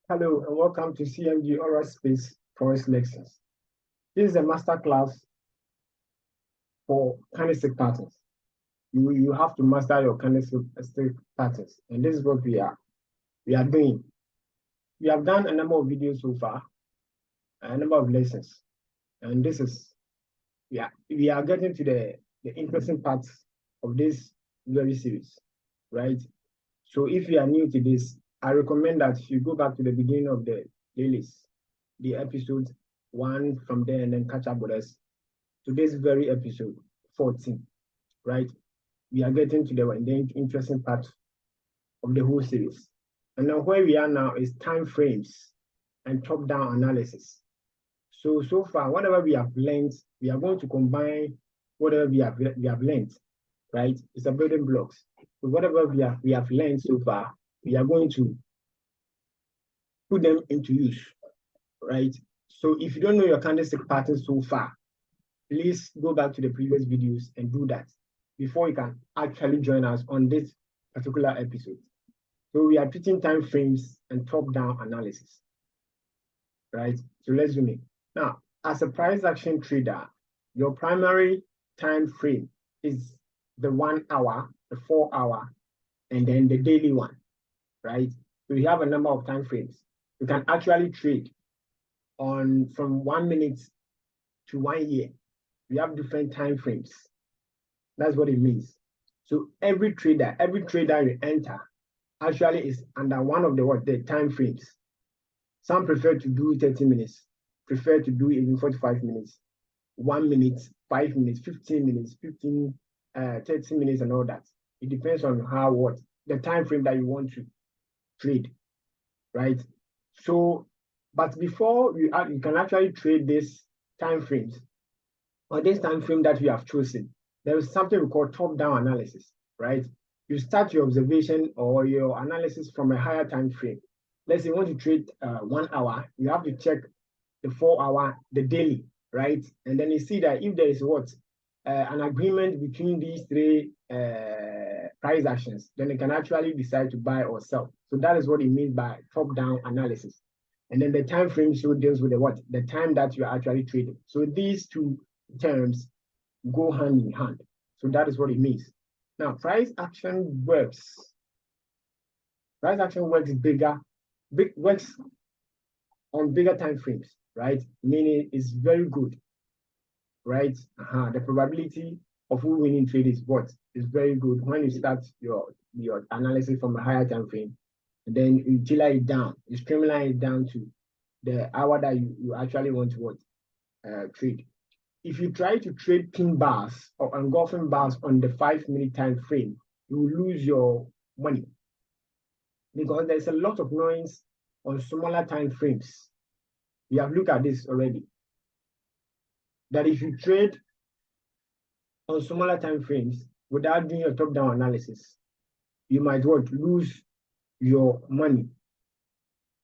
Hello and welcome to CMG Oral Space Forex Lectures. This is a masterclass for candlestick patterns. You have to master your candlestick patterns, and this is what we are doing. We have done a number of videos so far, a number of lessons, and this is we are getting to the interesting parts of this very series, right? So if you are new to this, I recommend that you go back to the beginning of the playlist, the episode 1 from there, and then catch up with us to this very episode 14, right? We are getting to the interesting part of the whole series. And now where we are now is time frames and top-down analysis. So far, whatever we have learned, we are going to combine whatever we have learned, right? It's a building blocks. So whatever we have learned so far, we are going to put them into use, right? So if you don't know your candlestick pattern so far, please go back to the previous videos and do that before you can actually join us on this particular episode. So we are treating time frames and top-down analysis, right? So let's zoom in. Now, as a price action trader, your primary time frame is the 1 hour, the 4 hour, and then the daily one, right? So we have a number of time frames. You can actually trade from 1 minute to 1 year. We have different time frames. That's what it means. So every trader you enter actually is under one of the time frames. Some prefer to do 30 minutes, prefer to do even 45 minutes, 1 minute, 5 minutes, 15 minutes, 30 minutes, and all that. It depends on the time frame that you want to trade, right? So, but before you can actually trade these time frames, or this time frame that you have chosen, there is something we call top-down analysis, right? You start your observation or your analysis from a higher time frame. Let's say you want to trade 1 hour, you have to check the 4 hour, the daily, right? And then you see that if there is an agreement between these three price actions, then you can actually decide to buy or sell. So that is what it means by top-down analysis. And then the time frame deals with the time that you're actually trading. So these two terms go hand in hand. So that is what it means. Now, price action works works on bigger time frames, right? Meaning it's very good, right? The probability of you winning trade is very good when you start your analysis from a higher time frame, and then you tailor it down, you streamline it down to the hour that you actually want to trade. If you try to trade pin bars or engulfing bars on the 5-minute time frame, you will lose your money because there's a lot of noise on smaller time frames. We have looked at this already. That if you trade on smaller time frames without doing your top-down analysis, you might lose your money,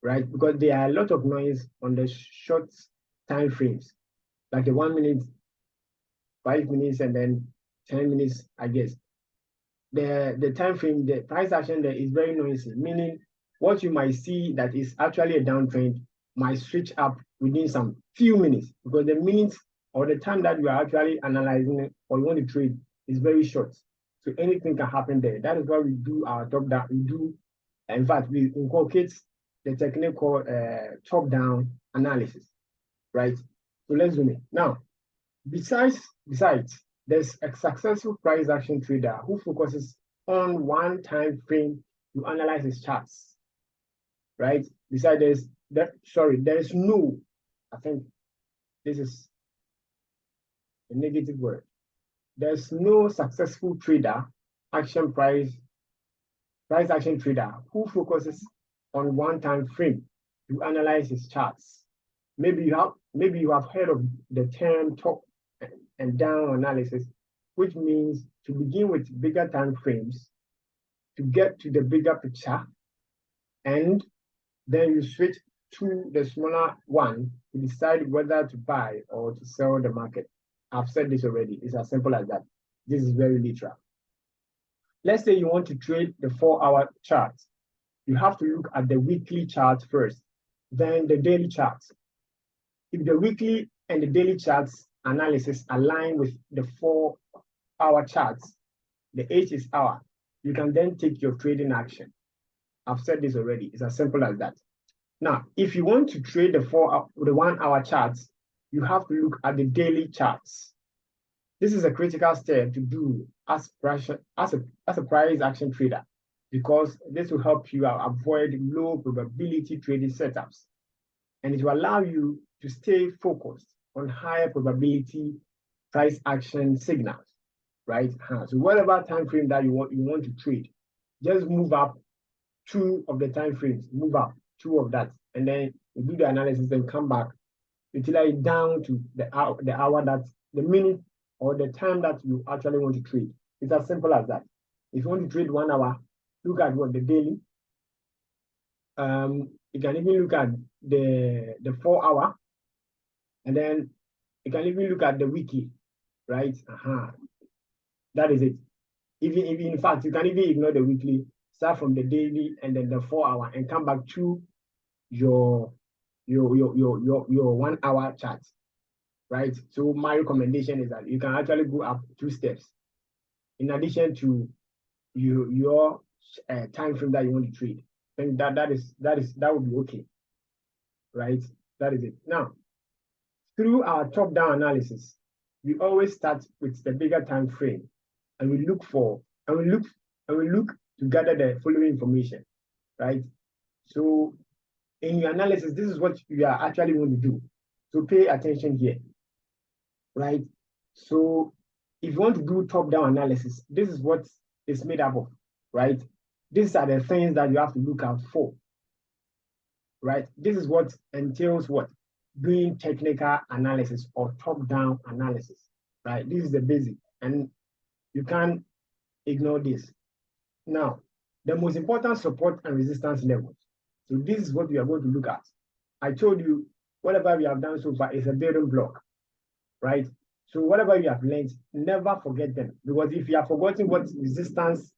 right? Because there are a lot of noise on the short time frames, like the 1 minute, 5 minutes, and then 10 minutes, I guess. The time frame, the price action there is very noisy, meaning what you might see that is actually a downtrend might switch up within some few minutes, because the minutes or the time that you are actually analyzing it or you want to trade is very short. So anything can happen there. That is why we do our top-down. In fact, we inculcate the technical top-down analysis, right? So let's zoom in. Now, besides, there's a successful price action trader who focuses on one time frame to analyze his charts, right? Besides, there is no, I think this is a negative word. There's no successful trader, price action trader who focuses on one time frame to analyze his charts. Maybe you have heard of the term top and down analysis, which means to begin with bigger time frames to get to the bigger picture, and then you switch to the smaller one to decide whether to buy or to sell the market. I've said this already. It's as simple as that. This is very literal. Let's say you want to trade the 4-hour chart. You have to look at the weekly chart first Then the daily charts. If the weekly and the daily charts analysis align with the 4-hour charts, the H is hour, you can then take your trading action. I've said this already. It's as simple as that. Now, if you want to trade the 1-hour charts, you have to look at the daily charts. This is a critical step to do as a price action trader, because this will help you avoid low probability trading setups, and it will allow you to stay focused on higher probability price action signals, right? So whatever time frame that you want to trade, just move up 2 of the time frames, move up 2 of that, and then you do the analysis and come back until I down to the hour that the minute or the time that you actually want to trade. It's as simple as that. If you want to trade 1 hour, look at what the daily. You can even look at the 4-hour, and then you can even look at the weekly, right? That is it. Even in fact, you can even ignore the weekly, start from the daily and then the 4-hour, and come back to your 1-hour chart, right? So my recommendation is that you can actually go up 2 steps in addition to your time frame that you want to trade. I think that would be okay, right? That is it. Now, through our top-down analysis, we always start with the bigger time frame, and we look to gather the following information, right? So in your analysis, this is what you are actually going to do. So pay attention here, right? So if you want to do top-down analysis, this is what it's made up of, right? These are the things that you have to look out for, right? This is what entails what? Doing technical analysis or top-down analysis, right? This is the basic, and you can't ignore this. Now, the most important support and resistance levels. So this is what we are going to look at. I told you, whatever we have done so far is a building block, right? So whatever you have learned, never forget them, because if you have forgotten what resistance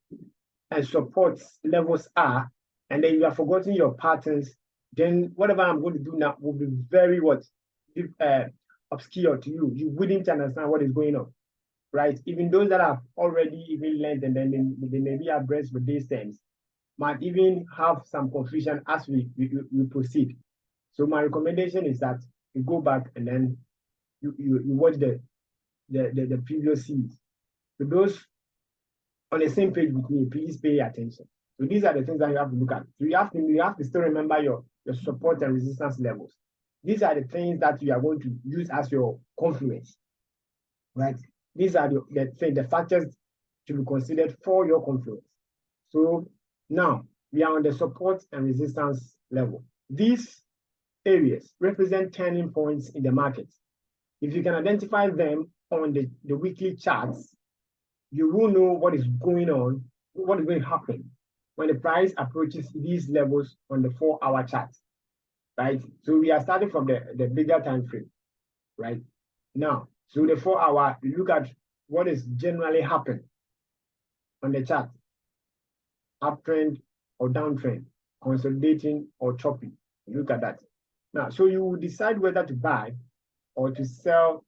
and support levels are, and then you have forgotten your patterns, then whatever I'm going to do now will be very obscure to you. You wouldn't understand what is going on, right? Even those that have already even learned and then they may be abreast with these things might even have some confusion as we proceed. So my recommendation is that you go back and then you watch the previous series. So those on the same page with me, please pay attention. So these are the things that you have to look at. So you have to still remember your support and resistance levels. These are the things that you are going to use as your confluence, right? These are the factors to be considered for your confluence. So now we are on the support and resistance level. These areas represent turning points in the market. If you can identify them on the weekly charts, you will know what is going on, what is going to happen when the price approaches these levels on the 4-hour chart, right? So we are starting from the bigger time frame, right? Now, so the 4-hour, you look at what is generally happening on the chart, uptrend or downtrend, consolidating or chopping. Look at that. Now, so you will decide whether to buy or to sell.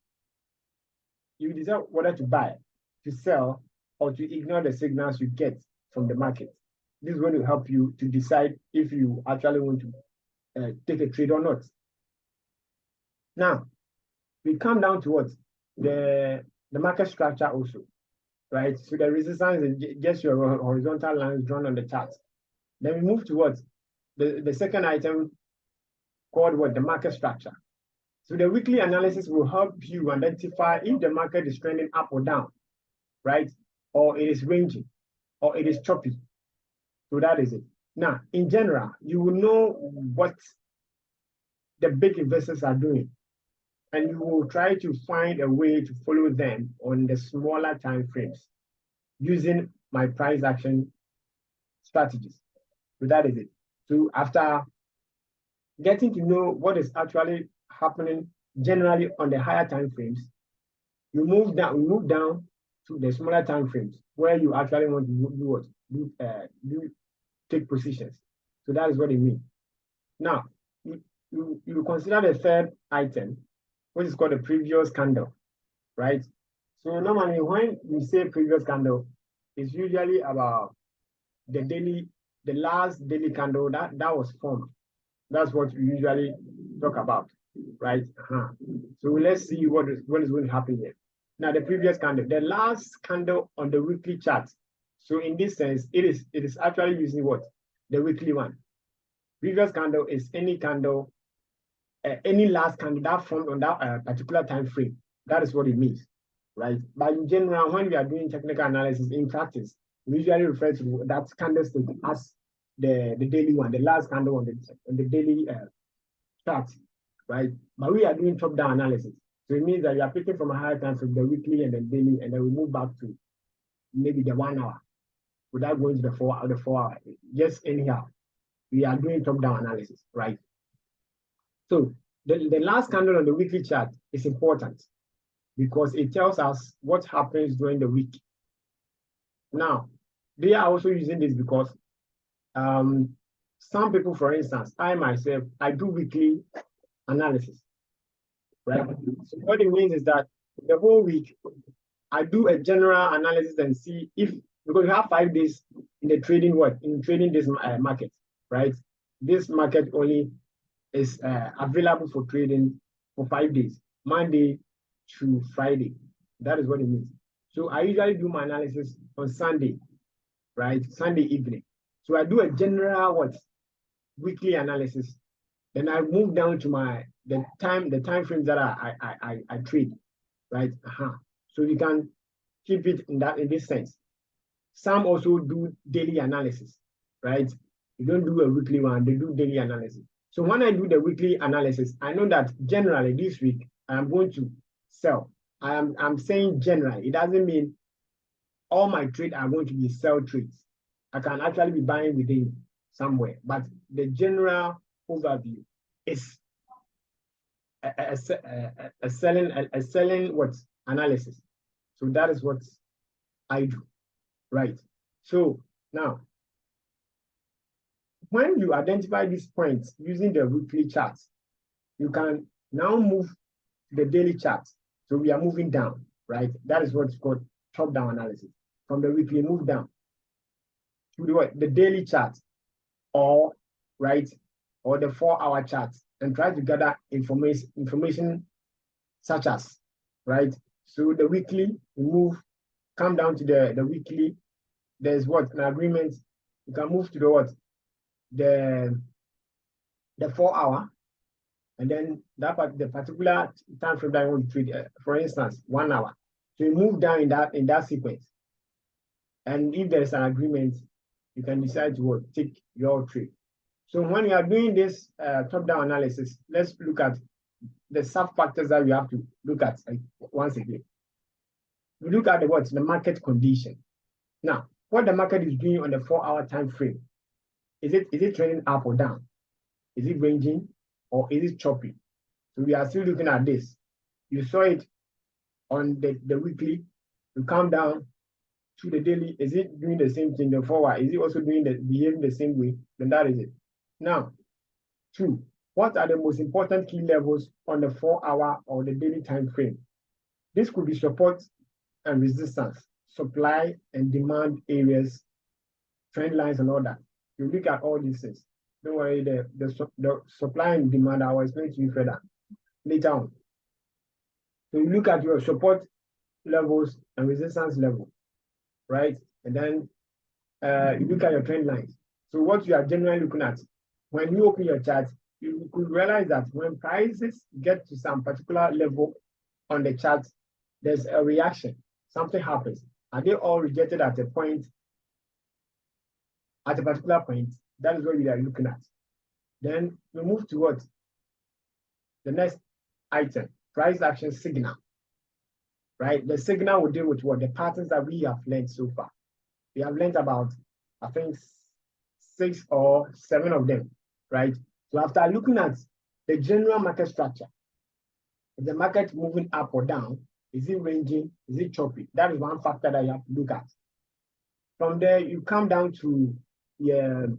You decide whether to buy, to sell, or to ignore the signals you get from the market. This is going to help you to decide if you actually want to take a trade or not. Now, we come down to what? The market structure also, right? So the resistance is just your horizontal lines drawn on the chart. Then we move to what? The second item called what? The market structure. So the weekly analysis will help you identify if the market is trending up or down, right? Or it is ranging, or it is choppy. So that is it. Now, in general, you will know what the big investors are doing, and you will try to find a way to follow them on the smaller time frames using my price action strategies. So that is it. So after getting to know what is actually happening generally on the higher time frames, we move down to the smaller time frames where you actually want to do what? Take positions. So that is what it means. Now, you consider the third item, which is called the previous candle, right? So normally when we say previous candle, it's usually about the last daily candle that was formed. That's what we usually talk about, right? So let's see what is going to happen here. Now the previous candle, the last candle on the weekly chart. So in this sense, it is actually using what? The weekly one. Previous candle is any candle, any last candle that formed on that particular time frame. That is what it means, right? But in general, when we are doing technical analysis in practice, we usually refer to that candlestick as the daily one, the last candle on the daily chart, right? But we are doing top-down analysis. So it means that we are picking from a higher time from the weekly and the daily, and then we move back to maybe the 1 hour without going to the 4 hour. Just anyhow, we are doing top-down analysis, right? So the last candle on the weekly chart is important because it tells us what happens during the week. Now, they are also using this because some people, for instance, I myself, I do weekly analysis, right? So what it means is that the whole week, I do a general analysis and see if, because we have 5 days in the trading this market, right? This market only is available for trading for 5 days, Monday to Friday. That is what it means. So I usually do my analysis on Sunday, right? Sunday evening. So I do a general weekly analysis. Then I move down to the time frames that I trade, right? So you can keep it in this sense. Some also do daily analysis, right? You don't do a weekly one, they do daily analysis. So when I do the weekly analysis, I know that generally this week I am going to sell. I'm saying generally, it doesn't mean all my trades are going to be sell trades. I can actually be buying within somewhere, but the general overview is a selling analysis. So that is what I do, right? So now, when you identify these points using the weekly charts, you can now move to the daily chart. So we are moving down, right? That is what's called top-down analysis. From the weekly, move down to the daily chart, or the 4-hour chart, and try to gather information such as, right? So the weekly, come down to the weekly. There's an agreement. You can move to the 4-hour, and then the particular time frame that you want to trade, for instance, 1 hour. So you move down in that sequence, and if there is an agreement, you can decide to take your trade. So when you are doing this top-down analysis, let's look at the sub-factors that we have to look at once again. We look at the market condition. Now, what the market is doing on the 4-hour time frame. Is it trending up or down? Is it ranging or is it choppy? So we are still looking at this. You saw it on the weekly. You come down to the daily. Is it doing the same thing? The 4-hour, is it also behaving the same way? Then that is it. Now, 2, what are the most important key levels on the 4-hour or the daily time frame? This could be support and resistance, supply and demand areas, trend lines, and all that. You look at all these things. Don't worry, the supply and demand, I will explain to you further later on. So you look at your support levels and resistance level, right? And then you look at your trend lines. So what you are generally looking at, when you open your chart, you could realize that when prices get to some particular level on the chart, there's a reaction. Something happens. Are they all rejected at a particular point? That is what we are looking at. Then we move to the next item, price action signal, right? The signal will deal with the patterns that we have learned so far. We have learned about, I think, 6 or 7 of them, right? So after looking at the general market structure, is the market moving up or down? Is it ranging? Is it choppy? That is one factor that you have to look at. From there, you come down to the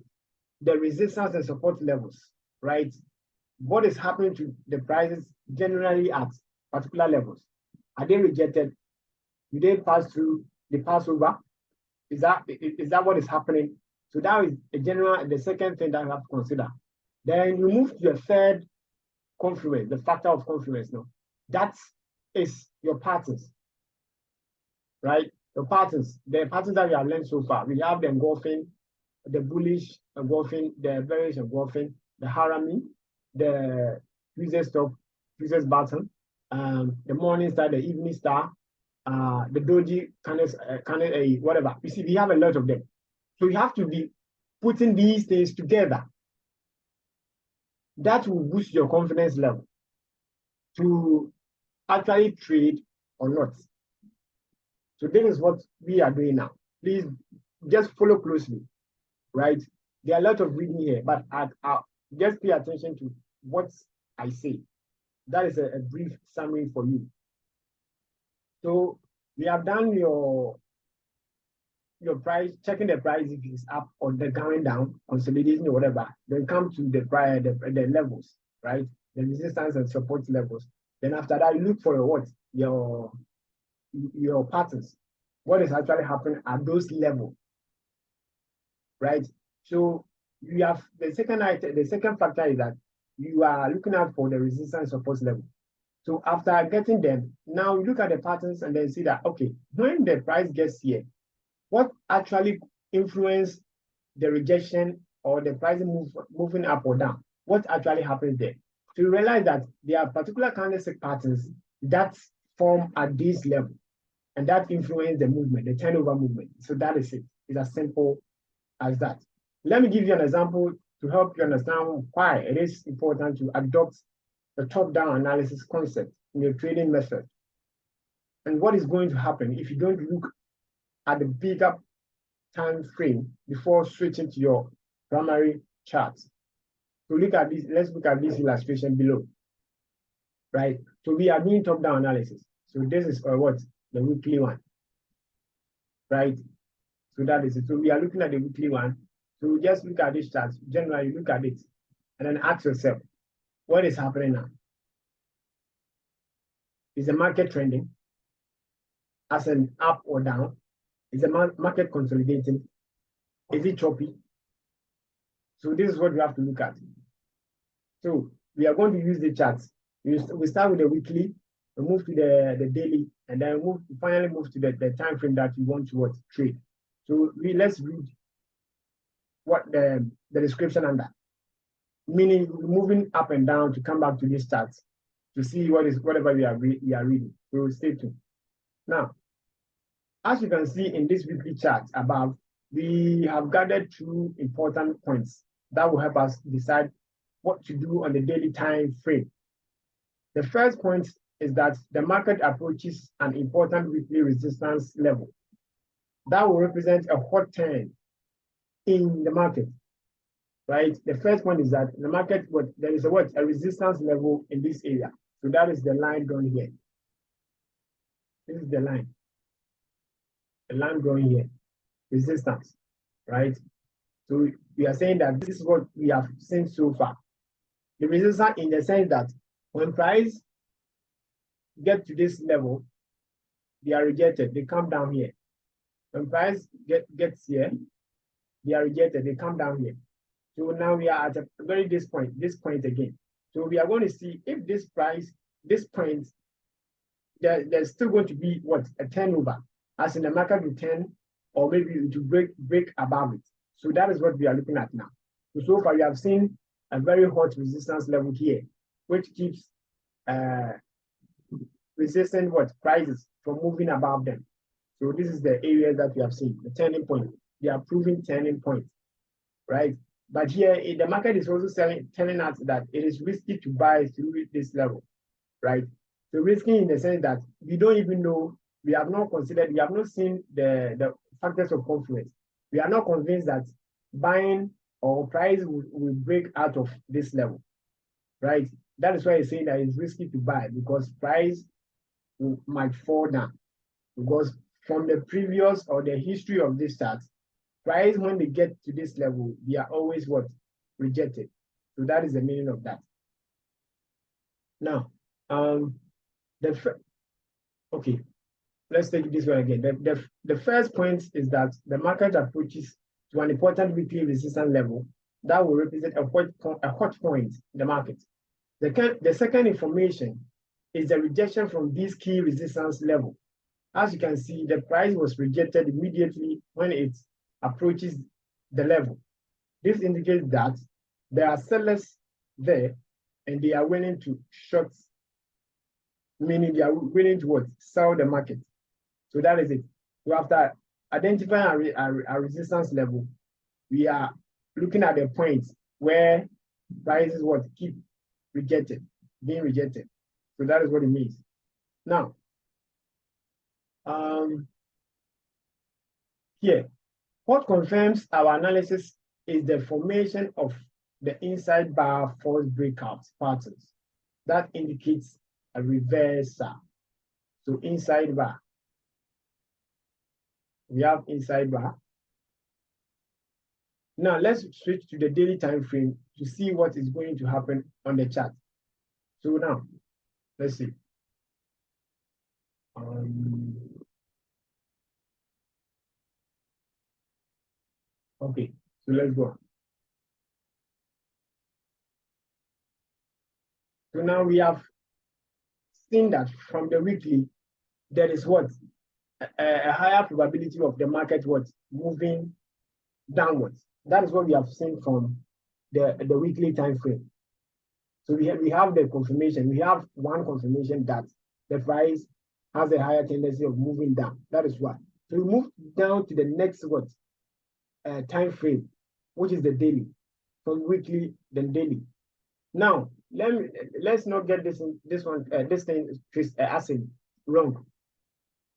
resistance and support levels, right? what is happening to the prices generally at particular levels. Are they rejected? Do they pass through the Passover? Is that what is happening? So that is the second thing that you have to consider. Then you move to the third confluence, the factor of confluence. No, that is your patterns, right? The patterns that we have learned so far. We have the engulfing, the bullish engulfing, the bearish engulfing, the harami, the tweezers top, tweezers bottom, the morning star, the evening star, the doji, whatever. You see, we have a lot of them. So you have to be putting these things together. That will boost your confidence level to actually trade or not. So this is what we are doing now. Please just follow closely, right? There are a lot of reading here, but just pay attention to what I say. That is a brief summary for you. So we have done your price, checking the price if it's up or the going down, consolidating or whatever. Then come to the price, the levels, right? The resistance and support levels. Then after that, you look for your patterns. What is actually happening at those levels, right? So you have the second factor is that you are looking out for the resistance support level. So after getting them, now you look at the patterns and then see that, okay, when the price gets here, what actually influence the rejection or the price moving up or down? What actually happens there? So you realize that there are particular candlestick patterns that form at this level and that influence the movement, the turnover movement. So that is it. It's as simple as that. Let me give you an example to help you understand why it is important to adopt the top-down analysis concept in your trading method. And what is going to happen if you don't look at the bigger time frame before switching to your primary charts. So look at this, let's look at this illustration below, right? So we are doing top-down analysis. So this is what? The weekly one, right? So that is it. So we are looking at the weekly one. So we just look at this chart. Generally, look at it and then ask yourself, what is happening now? Is the market trending as an up or down? Is the market consolidating? Is it choppy? So this is what we have to look at. So we are going to use the charts. We start with the weekly, we move to the daily, and then finally move to the time frame that we want to trade. So let's read what the description under. Meaning moving up and down to come back to this chart to see whatever we are reading. So stay tuned. Now, as you can see in this weekly chart above, we have gathered 2 important points that will help us decide what to do on the daily time frame. The first point is that the market approaches an important weekly resistance level. That will represent a hot turn in the market, right? The first point is that the market, there is a resistance level in this area. So that is the line drawn here. This is the line. The line drawn here, resistance, right? So we are saying that this is what we have seen so far. The resistance in the sense that when price get to this level, they are rejected, they come down here. When price gets here, they are rejected, they come down here. So now we are at this point again. So we are going to see if this point, there's still going to be a turnover, as in the market will turn, or maybe it will break above it. So that is what we are looking at now. So far, we have seen a very hot resistance level here, which keeps resisting prices from moving above them. So this is the area that we have seen, the turning point. They are proving turning point, right? But here, the market is also telling us that it is risky to buy through this level, right? So risky in the sense that we don't even know, we have not seen the factors of confluence. We are not convinced that buying or price will break out of this level, right? That is why it's saying that it's risky to buy, because price might fall down. Because from the previous or the history of this chart, price, when they get to this level, they are always rejected. So that is the meaning of that. Now, okay, let's take this one again. The first point is that the market approaches to an important weekly resistance level that will represent a hot point in the market. The second information is the rejection from this key resistance level. As you can see, the price was rejected immediately when it approaches the level. This indicates that there are sellers there and they are willing to short, meaning they are willing to what? Sell the market. So that is it. So after identifying our resistance level, we are looking at the point where prices what keep being rejected. So that is what it means. Now, here, what confirms our analysis is the formation of the inside bar false breakout patterns that indicates a reversal. So inside bar, we have inside bar. Now let's switch to the daily time frame to see what is going to happen on the chart. So now, let's see. Okay, so let's go. So now we have seen that from the weekly, there is what? A higher probability of the market what? Moving downwards. That is what we have seen from the weekly time frame. So we have the confirmation. We have one confirmation that the price has a higher tendency of moving down. That is why. So we move down to the next what? Time frame, which is the daily. From weekly, then daily. Now, let's not get this thing as wrong.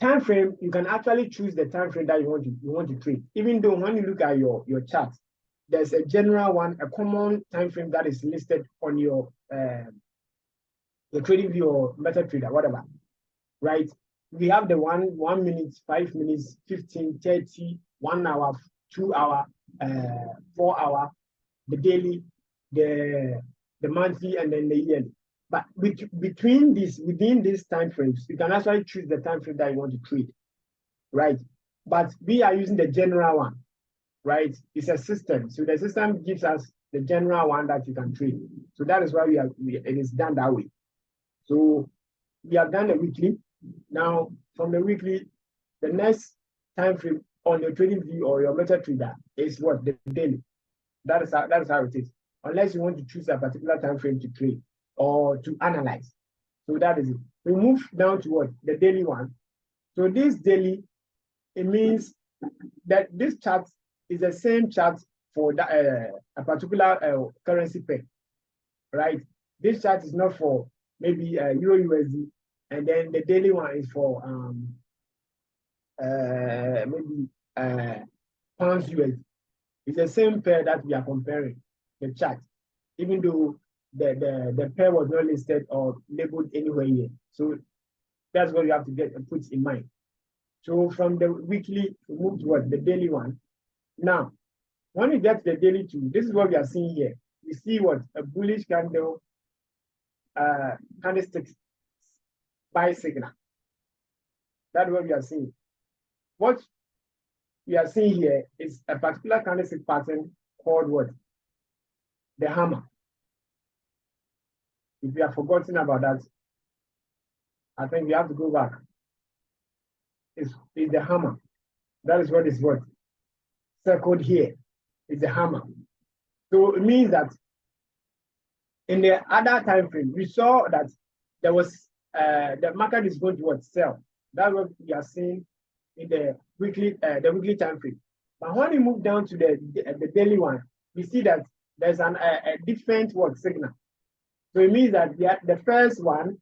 Time frame, you can actually choose the time frame that you want to trade. Even though when you look at your chart, there's a general one, a common time frame that is listed on your trading view or MetaTrader, whatever, right? We have the 1 minute, 5 minutes, 15, 30, 1 hour, 2 hour, 4 hour, the daily, the monthly, and then the yearly. But within these time frames, you can actually choose the time frame that you want to trade, right? But we are using the general one, right? It's a system. So the system gives us the general one that you can trade. So that is why it is done that way. So we have done the weekly. Now, from the weekly, the next time frame on your trading view or your MetaTrader is what? The daily. That is how it is. Unless you want to choose a particular time frame to trade or to analyze. So that is it. We move down to what? The daily one. So this daily, it means that this chart is the same chart for a particular currency pair, right? This chart is not for maybe Euro USD, and then the daily one is for maybe pounds USD. It's the same pair that we are comparing, the chart, even though the pair was not listed or labeled anywhere here. So that's what you have to put in mind. So from the weekly, we move towards the daily one. Now, when we get to the daily two, this is what we are seeing here. We see what? A bullish candle, candlestick buy signal. That's what we are seeing. What we are seeing here is a particular candlestick pattern called what? The hammer. If we have forgotten about that, I think we have to go back. It's the hammer. That is what is what? Circled here is the hammer. So it means that in the other time frame, we saw that there was the market is going to what? Sell. That's what we are seeing in the weekly time frame. But when we move down to the daily one, we see that there's a different what signal. So it means that the first one,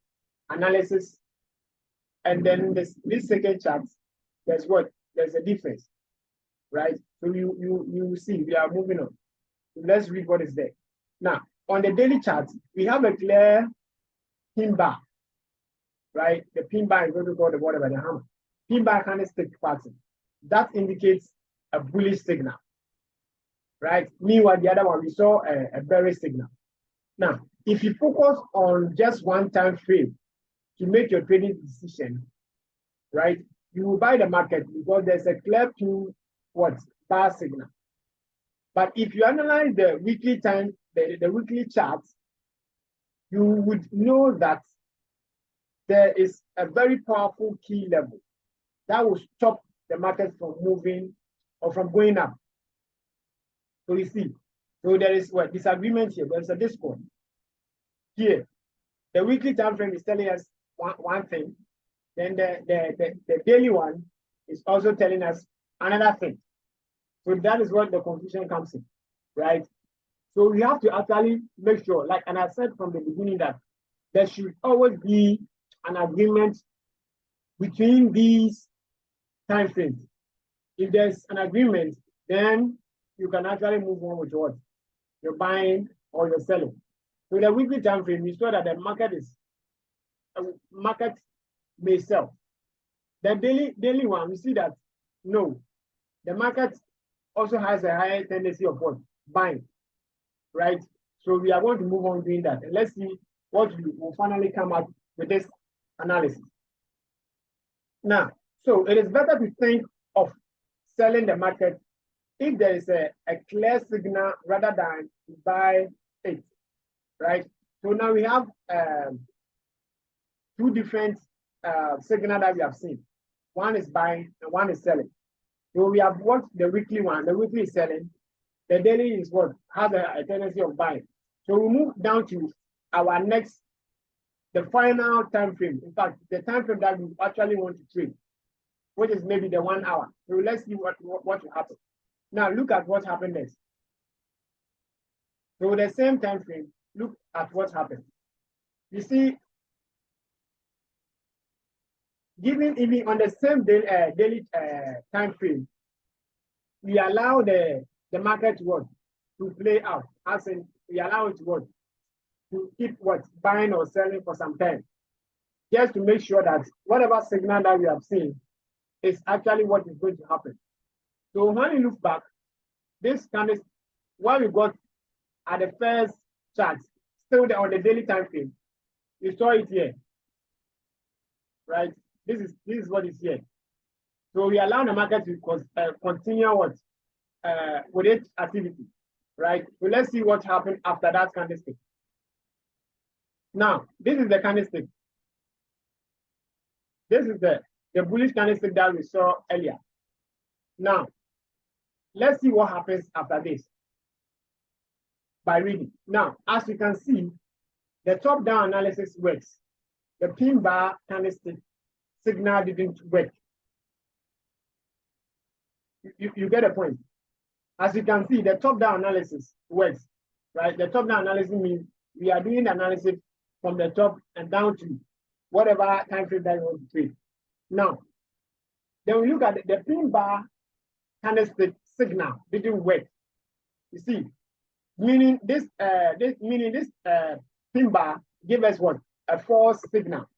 analysis, and then this second chart, there's what? There's a difference, right? So you see, we are moving on. So let's read what is there. Now, on the daily chart, we have a clear pin bar, right? The pin bar is what we call the whatever, the hammer. Pin bar candlestick pattern. That indicates a bullish signal, right? Meanwhile, the other one, we saw a bearish signal. Now, if you focus on just one time frame to make your trading decision, right, you will buy the market because there's a clear pin bar signal. But if you analyze the weekly time, the weekly charts, you would know that there is a very powerful key level that will stop the market from moving or from going up. So you see, so there is what disagreement here. There's a discord here. The weekly time frame is telling us one thing, then the daily one is also telling us another thing. So that is what the confusion comes in, right? So we have to actually make sure, like, and I said from the beginning that there should always be an agreement between these time frames. If there's an agreement, then you can actually move on with what you're buying or you're selling. So the weekly time frame, you saw that the market may sell. The daily one, we see that no, the market also has a higher tendency of what buying, right? So we are going to move on doing that, and let's see what we will finally come up with this analysis. Now, so it is better to think of selling the market if there is a clear signal rather than to buy it, right? So now we have two different signals that we have seen. One is buying and one is selling. So we have watched the weekly one. The weekly is selling. The daily is what has a tendency of buying. So we move down to our next, the final time frame. In fact, the time frame that we actually want to trade, which is maybe the 1 hour. So let's see what will happen. Now look at what happened next. So the same time frame, look at what happened. You see, even on the same daily time frame, we allow the market to play out. As in, we allow it to keep buying or selling for some time, just to make sure that whatever signal that we have seen is actually what is going to happen. So when you look back, this kind of what we got at the first chart, still on the daily time frame, you saw it here, right? This is what is here. So we allow the market to continue with its activity, right? So let's see what happened after that candlestick. Now, this is the candlestick. This is the bullish candlestick that we saw earlier. Now, let's see what happens after this by reading. Now, as you can see, the top-down analysis works. The pin bar candlestick signal didn't work. You get a point. As you can see, the top-down analysis works, right? The top-down analysis means we are doing the analysis from the top and down to whatever time frame that you want to trade. Now, then we look at the pin bar candlestick signal didn't work. You see, meaning this pin bar gave us what? A false signal.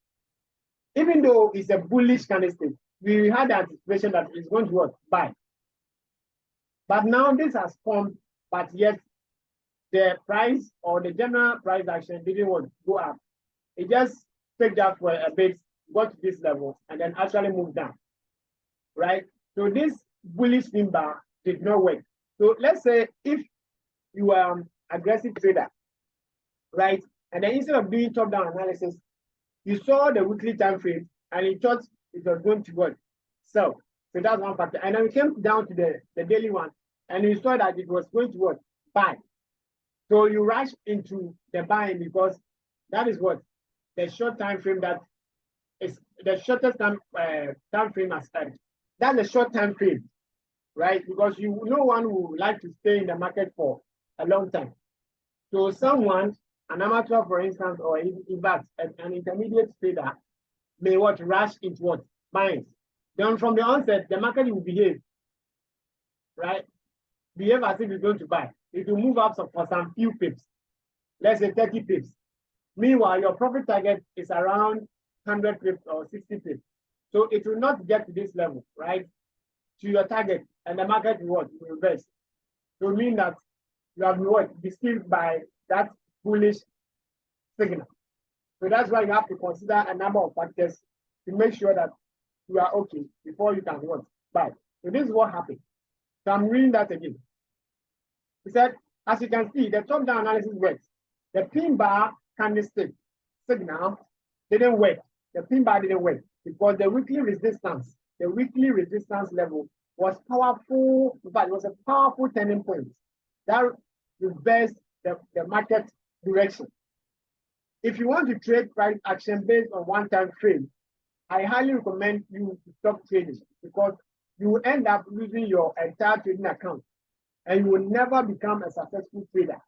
Even though it's a bullish candlestick, we had the anticipation that it's going to what? Buy. But now this has formed, but yet the price or the general price action didn't want to go up. It just picked up for a bit, got to this level, and then actually moved down, right? So this bullish pin bar did not work. So let's say if you are an aggressive trader, right? And then instead of doing top-down analysis, you saw the weekly time frame and you thought it was going to what? Sell. So that's one factor. And then we came down to the daily one and you saw that it was going to what? Buy. So you rush into the buying because that is what? The short time frame that is the shortest time frame as started. That's the short time frame, right? Because no one would like to stay in the market for a long time. So someone, an amateur, for instance, or in fact, an intermediate trader may rush into what? Buying. Then from the onset, the market will behave, right? Behave as if it's going to buy. It will move up for some few pips, let's say 30 pips. Meanwhile, your profit target is around 100 pips or 60 pips. So it will not get to this level, right? To your target, and the market will reverse. So it means that you have been deceived by that bullish signal. So that's why you have to consider a number of factors to make sure that you are okay before you can what? Buy. So this is what happened. So I'm reading that again. He said, as you can see, the top-down analysis works. The pin bar candlestick signal didn't work. The pin bar didn't work because the weekly resistance level was powerful. In fact, it was a powerful turning point that reversed the market direction. If you want to trade price action based on one-time trade, I highly recommend you to stop trading because you will end up losing your entire trading account and you will never become a successful trader,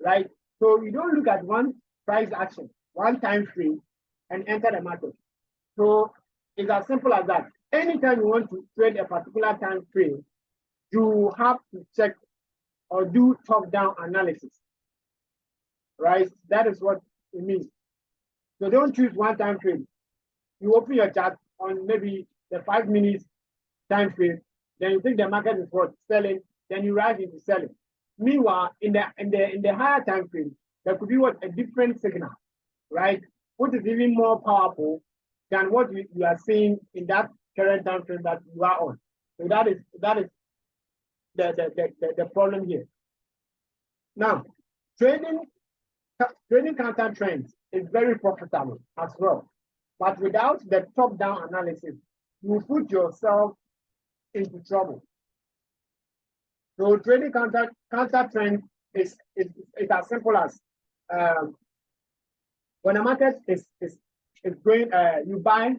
right? So you don't look at one price action, one-time trade, and enter the market. So it's as simple as that. Anytime you want to trade a particular time frame, you have to check or do top-down analysis, right? That is what it means. So don't choose one time frame. You open your chart on maybe the 5 minutes time frame, then you think the market is what selling, then you rise into selling. Meanwhile, in the higher time frame, there could be what a different signal, right? Which is even more powerful than what you are seeing in that current time frame that you are on. So that is the problem here. Now, trading counter trends is very profitable as well. But without the top-down analysis, you put yourself into trouble. So trading counter trend is as simple as when a market is going, you buy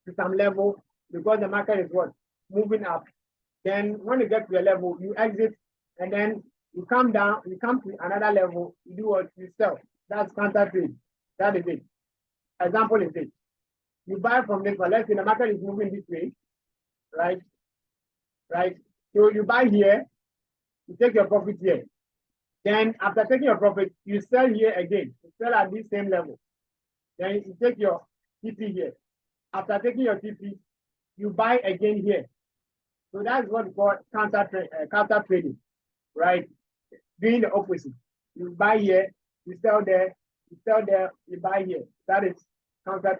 to some level because the market is what? Moving up. Then when you get to a level, you exit and then you come down, you come to another level, you do what? You sell. That's counter trade. That is it. Example is it. You buy from this one. Let's say the market is moving this way, right? Right. So you buy here, you take your profit here. Then after taking your profit, you sell here again. You sell at this same level. Then you take your TP here. After taking your TP, you buy again here. So that's what we call counter trading, right? Doing the opposite. You buy here, you sell there, you buy here. That is counter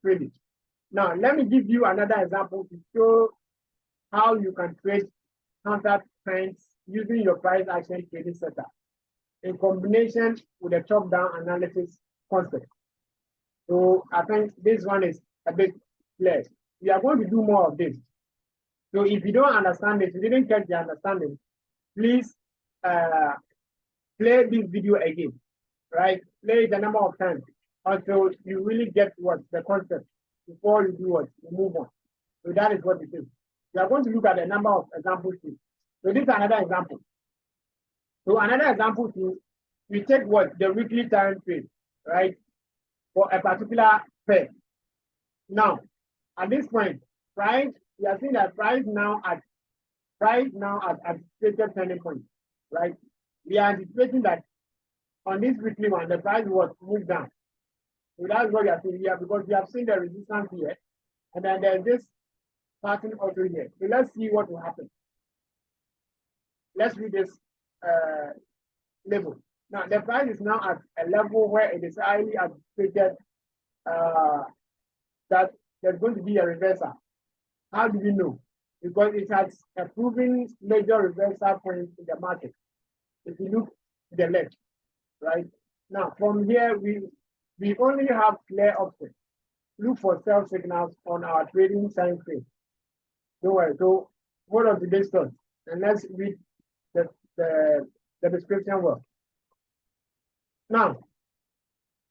trading. Now, let me give you another example to show how you can trade counter trends using your price action trading setup in combination with the top-down analysis concept. So I think this one is a bit clear. We are going to do more of this. So if you don't understand this, you didn't get the understanding, please play this video again, right? Play it a number of times until you really get what the concept before you do what you move on. So that is what it is. We are going to look at a number of examples too. So this is another example. So another example too, we take what the weekly time frame, right, for a particular pair. Now, at this point, price, we are seeing that price now at anticipated turning point, right? We are anticipating that on this weekly one, the price was moved down. So that's what we are seeing here because we have seen the resistance here, and then there's this pattern also here. So let's see what will happen. Let's read this level. Now the price is now at a level where it is highly anticipated that there's going to be a reversal. How do we know? Because it has a proven major reversal point in the market. If you look to the left, right? Now from here we only have clear options. Look for sell signals on our trading time frame. Don't worry. So what are today's thoughts? And let's read the description well. Now,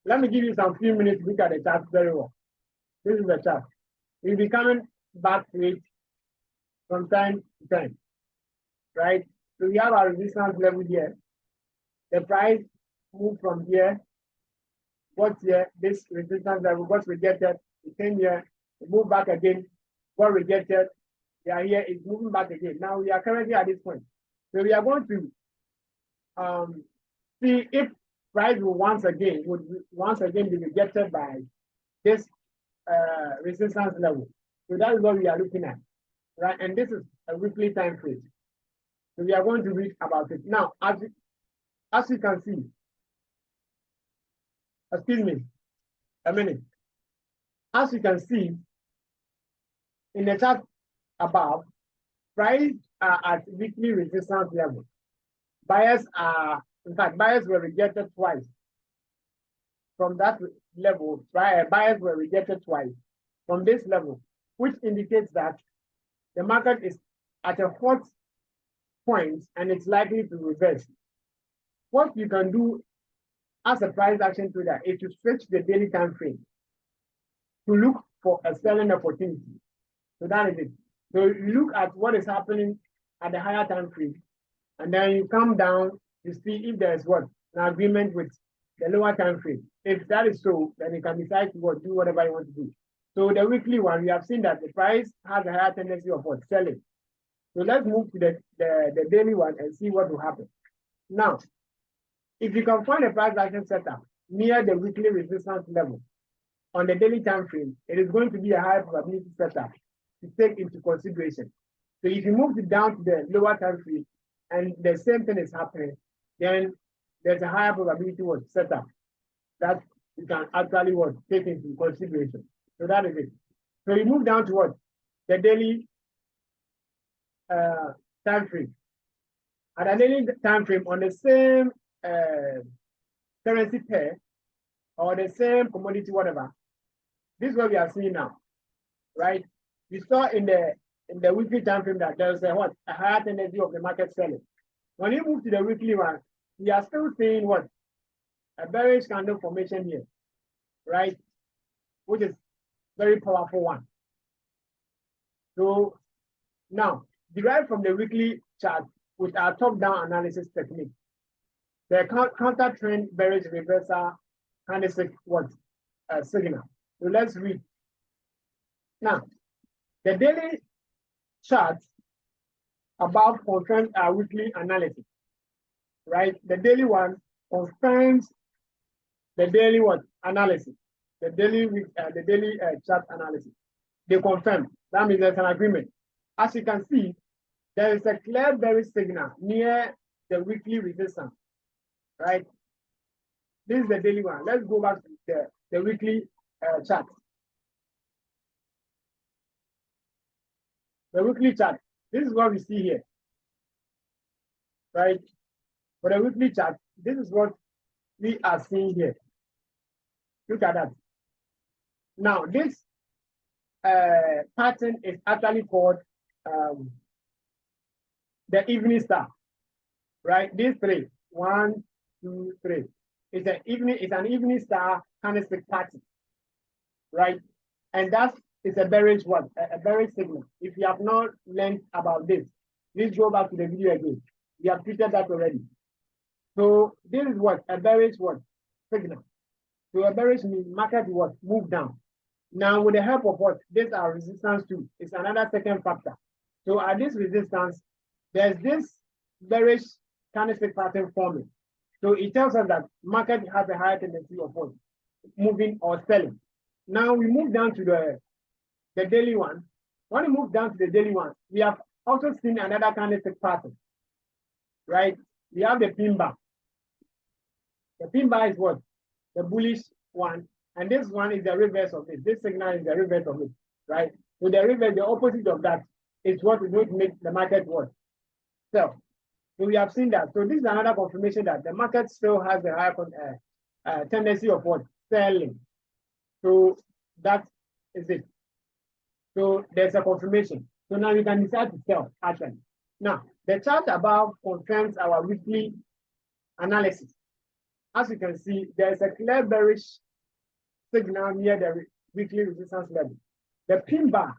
let me give you some few minutes to look at the chart very well. This is the chart. We'll be coming back to it from time to time, right? So we have our resistance level here. The price moved from here. What's here? This resistance level got rejected. It came here. It moved back again. Got rejected. We are here. It's moving back again. Now we are currently at this point. So we are going to see if price will once again be rejected by this resistance level. So that is what we are looking at, right? And this is a weekly time frame. So we are going to read about it now. As you can see, excuse me, a minute. As you can see in the chart above, price are at weekly resistance level. Buyers are, in fact, buyers were rejected twice. From that level, buyers were rejected twice from this level, which indicates that the market is at a hot point and it's likely to reverse. What you can do as a price action trader is to stretch the daily time frame to look for a selling opportunity. So that is it. So you look at what is happening at the higher time frame, and then you come down to see if there is what an agreement with the lower time frame. If that is so, then you can decide to do whatever you want to do. So the weekly one, we have seen that the price has a higher tendency of what selling. So let's move to the daily one and see what will happen. Now, if you can find a price action setup near the weekly resistance level on the daily time frame, it is going to be a high probability setup to take into consideration. So if you move it down to the lower time frame and the same thing is happening, then there's a higher probability of setup that you can actually take into consideration. So that is it. So you move down to what? The daily time frame. At a daily time frame on the same currency pair or the same commodity, whatever. This is what we are seeing now, right? We saw in the weekly time frame that there's a higher tendency of the market selling. When you move to the weekly one, we are still seeing what? A bearish candle formation here, right? Which is very powerful one. So now, derived from the weekly chart with our top-down analysis technique, the counter trend bearish reversal candlestick signal. So let's read. Now, the daily chart above confirms our weekly analysis, right? The daily one confirms the daily analysis, the daily chart analysis. They confirm. That means there's an agreement. As you can see, there is a clear bearish signal near the weekly resistance, right? This is the daily one. Let's go back to the weekly chart. The weekly chart. This is what we see here, right? For the weekly chart, this is what we are seeing here. Look at that. Now, this pattern is actually called the evening star, right? These three, 1, 2, 3. It's an evening star candlestick pattern, right? And that is a bearish a bearish signal. If you have not learned about this, please go back to the video again. We have treated that already. So this is a bearish signal. So a bearish means market move down. Now with the help of this our resistance too is another second factor. So at this resistance, there's this bearish candlestick pattern forming. So it tells us that market has a higher tendency of moving or selling. Now we move down to the daily one. When we move down to the daily one, we have also seen another candlestick pattern, right? We have the pin bar. The pin bar is the bullish one, and this one is the reverse of it. This signal is the reverse of it, right? So the reverse, the opposite of that, is what is going to make the market sell. So we have seen that. So this is another confirmation that the market still has a higher tendency of selling. So that is it. So there's a confirmation. So now you can decide to sell actually. Now the chart above confirms our weekly analysis. As you can see, there is a clear bearish signal near the weekly resistance level. The pin bar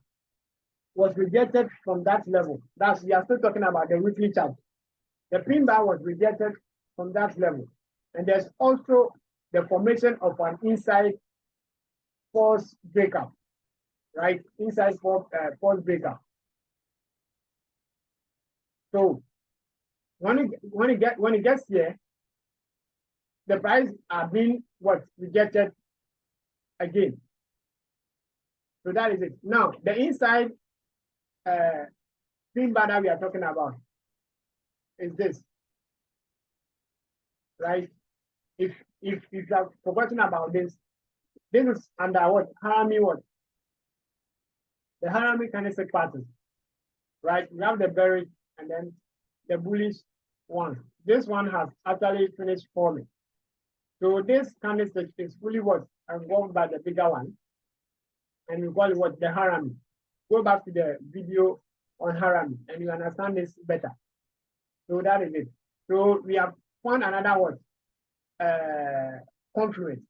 was rejected from that level. We are still talking about the weekly chart. The pin bar was rejected from that level. And there's also the formation of an inside false breakup, right? Inside false breakup. So when it gets here, the price are being rejected again. So that is it. Now the inside pin bar that we are talking about is this, right? if you have forgotten about this, this is under what? Harami what? The Harami candlestick pattern, right? We have the bearish and then the bullish one. This one has actually finished forming. So this candlestick is fully what? Engulfed by the bigger one. And we call it what? The Harami. Go back to the video on Harami and you understand this better. So that is it. So we have found another what? Confluence.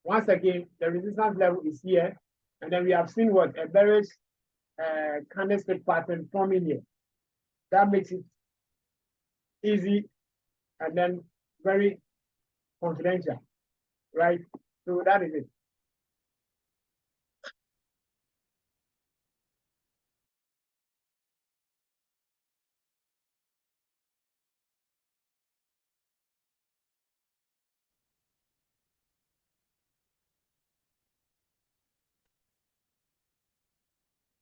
Once again, the resistance level is here. And then we have seen what? A bearish candlestick pattern forming here. That makes it easy and then very confidential, right? So that is it.